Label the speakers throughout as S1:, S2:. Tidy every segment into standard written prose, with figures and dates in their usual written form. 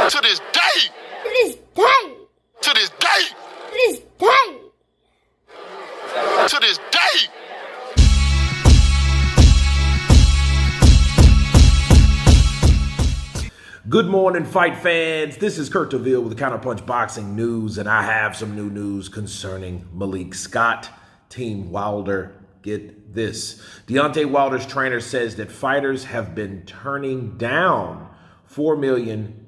S1: To this day.
S2: To this day.
S1: To this day.
S2: To this day.
S1: To this day.
S3: Good morning, fight fans. This is Kurt DeVille with the Counterpunch Boxing News, and I have some new news concerning Malik Scott, Team Wilder. Get this. Deontay Wilder's trainer says that fighters have been turning down $4 million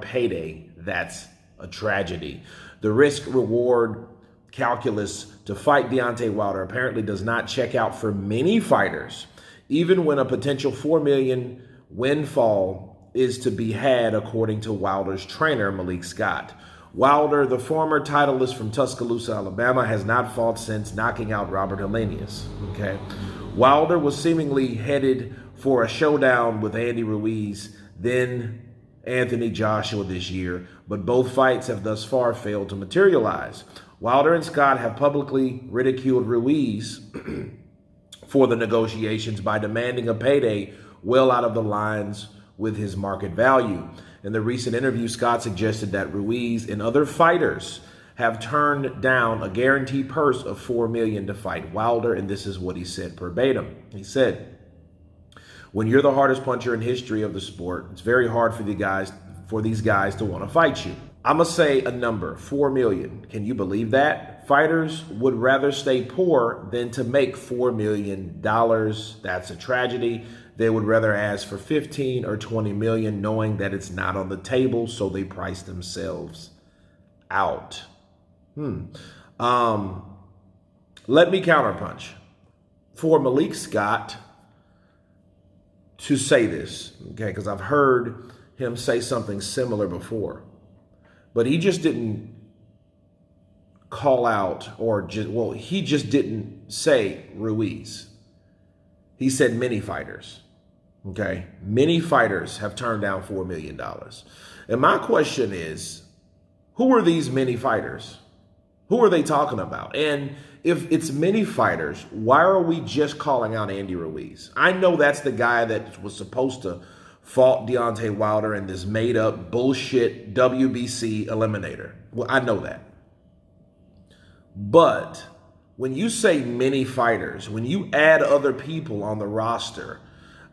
S3: payday. That's a tragedy. The risk-reward calculus to fight Deontay Wilder apparently does not check out for many fighters, even when a potential $4 million windfall is to be had, according to Wilder's trainer, Malik Scott. Wilder, the former titleist from Tuscaloosa, Alabama, has not fought since knocking out Robert Helenius. Okay, Wilder was seemingly headed for a showdown with Andy Ruiz, then Anthony Joshua this year, but both fights have thus far failed to materialize. Wilder and Scott have publicly ridiculed Ruiz for the negotiations by demanding a payday well out of the lines with his market value. In the recent interview, Scott suggested that Ruiz and other fighters have turned down a guaranteed purse of $4 million to fight Wilder, and this is what he said verbatim. He said, "When you're the hardest puncher in history of the sport, it's very hard for these guys to want to fight you. I'm gonna say a number, $4 million. Can you believe that? Fighters would rather stay poor than to make $4 million. That's a tragedy. They would rather ask for 15 or 20 million, knowing that it's not on the table, so they price themselves out." Let me counterpunch. For Malik Scott to say this, okay, because I've heard him say something similar before, but he just didn't call out he just didn't say Ruiz. He said many fighters. Okay, many fighters have turned down $4 million. And my question is, who are these many fighters? Who are they talking about? And if it's many fighters, why are we just calling out Andy Ruiz? I know that's the guy that was supposed to fought Deontay Wilder in this made-up bullshit WBC eliminator. Well, I know that. But when you say many fighters, when you add other people on the roster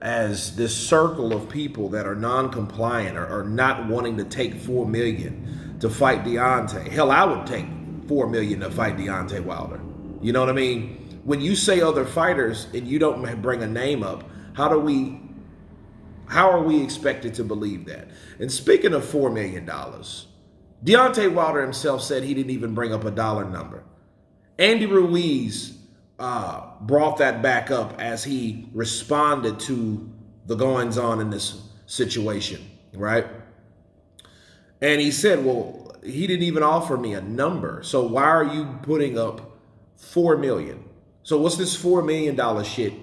S3: as this circle of people that are non-compliant or not wanting to take $4 million to fight Deontay. Hell, I would take $4 million to fight Deontay Wilder. You know what I mean? When you say other fighters and you don't bring a name up, how are we expected to believe that? And speaking of $4 million, Deontay Wilder himself said he didn't even bring up a dollar number. Andy Ruiz brought that back up as he responded to the goings-on in this situation, right? And he said, well, he didn't even offer me a number. So why are you putting up $4 million? So what's this $4 million shit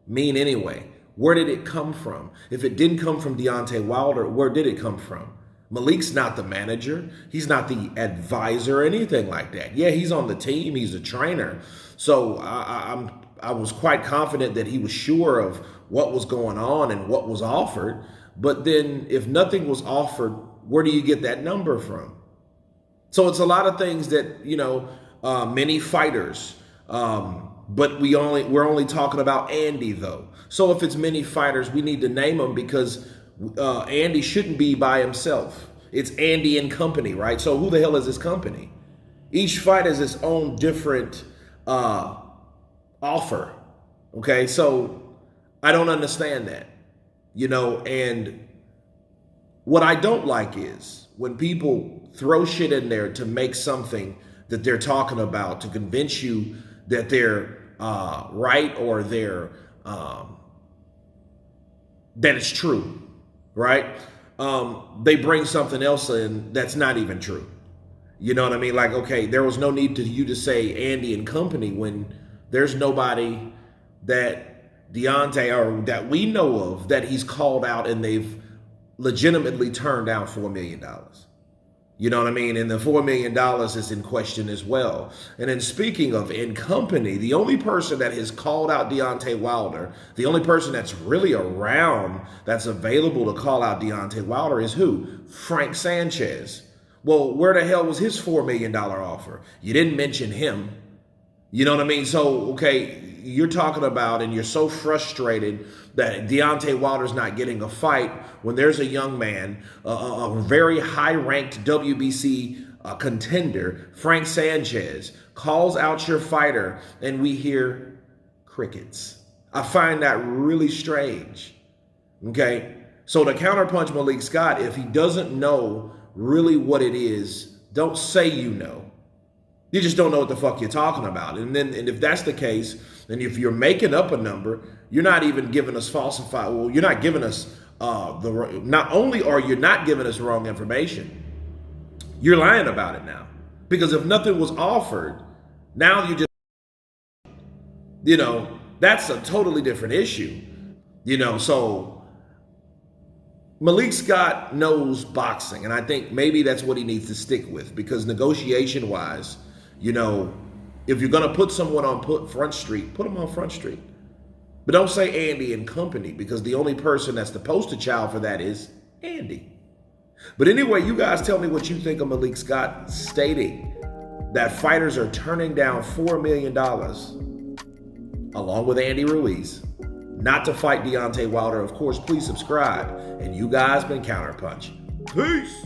S3: mean anyway? Where did it come from? If it didn't come from Deontay Wilder, where did it come from? Malik's not the manager. He's not the advisor or anything like that. Yeah, he's on the team. He's a trainer. So I was quite confident that he was sure of what was going on and what was offered. But then if nothing was offered, where do you get that number from? So it's a lot of things that, many fighters, but we're only talking about Andy though. So if it's many fighters, we need to name them because Andy shouldn't be by himself. It's Andy and company, right? So who the hell is this company? Each fight has its own different offer. Okay, so I don't understand that, and what I don't like is when people throw shit in there to make something that they're talking about to convince you that they're right or they're that it's true, right? They bring something else in that's not even true. You know what I mean? Like, okay, there was no need to you to say Andy and company when there's nobody that Deontay or that we know of that he's called out and they've legitimately turned down $4 million. You know what I mean? And the $4 million is in question as well. And then speaking of in company, the only person that has called out Deontay Wilder, the only person that's really around that's available to call out Deontay Wilder is who? Frank Sanchez. Well, where the hell was his $4 million offer? You didn't mention him. You know what I mean? So, okay, you're talking about and you're so frustrated that Deontay Wilder's not getting a fight when there's a young man, a very high-ranked WBC contender, Frank Sanchez, calls out your fighter and we hear crickets. I find that really strange, okay? So to counterpunch Malik Scott, if he doesn't know really what it is, don't say you know. You just don't know what the fuck you're talking about. And if that's the case, and if you're making up a number, you're not even giving us falsified. Well, you're not giving us not only are you not giving us wrong information, you're lying about it now. Because if nothing was offered, now you just, that's a totally different issue. So Malik Scott knows boxing, and I think maybe that's what he needs to stick with, because negotiation-wise, if you're going to put someone on Front Street, put them on Front Street. But don't say Andy and company, because the only person that's the poster child for that is Andy. But anyway, you guys tell me what you think of Malik Scott stating that fighters are turning down $4 million, along with Andy Ruiz, not to fight Deontay Wilder. Of course, please subscribe. And you guys been Counterpunch. Peace.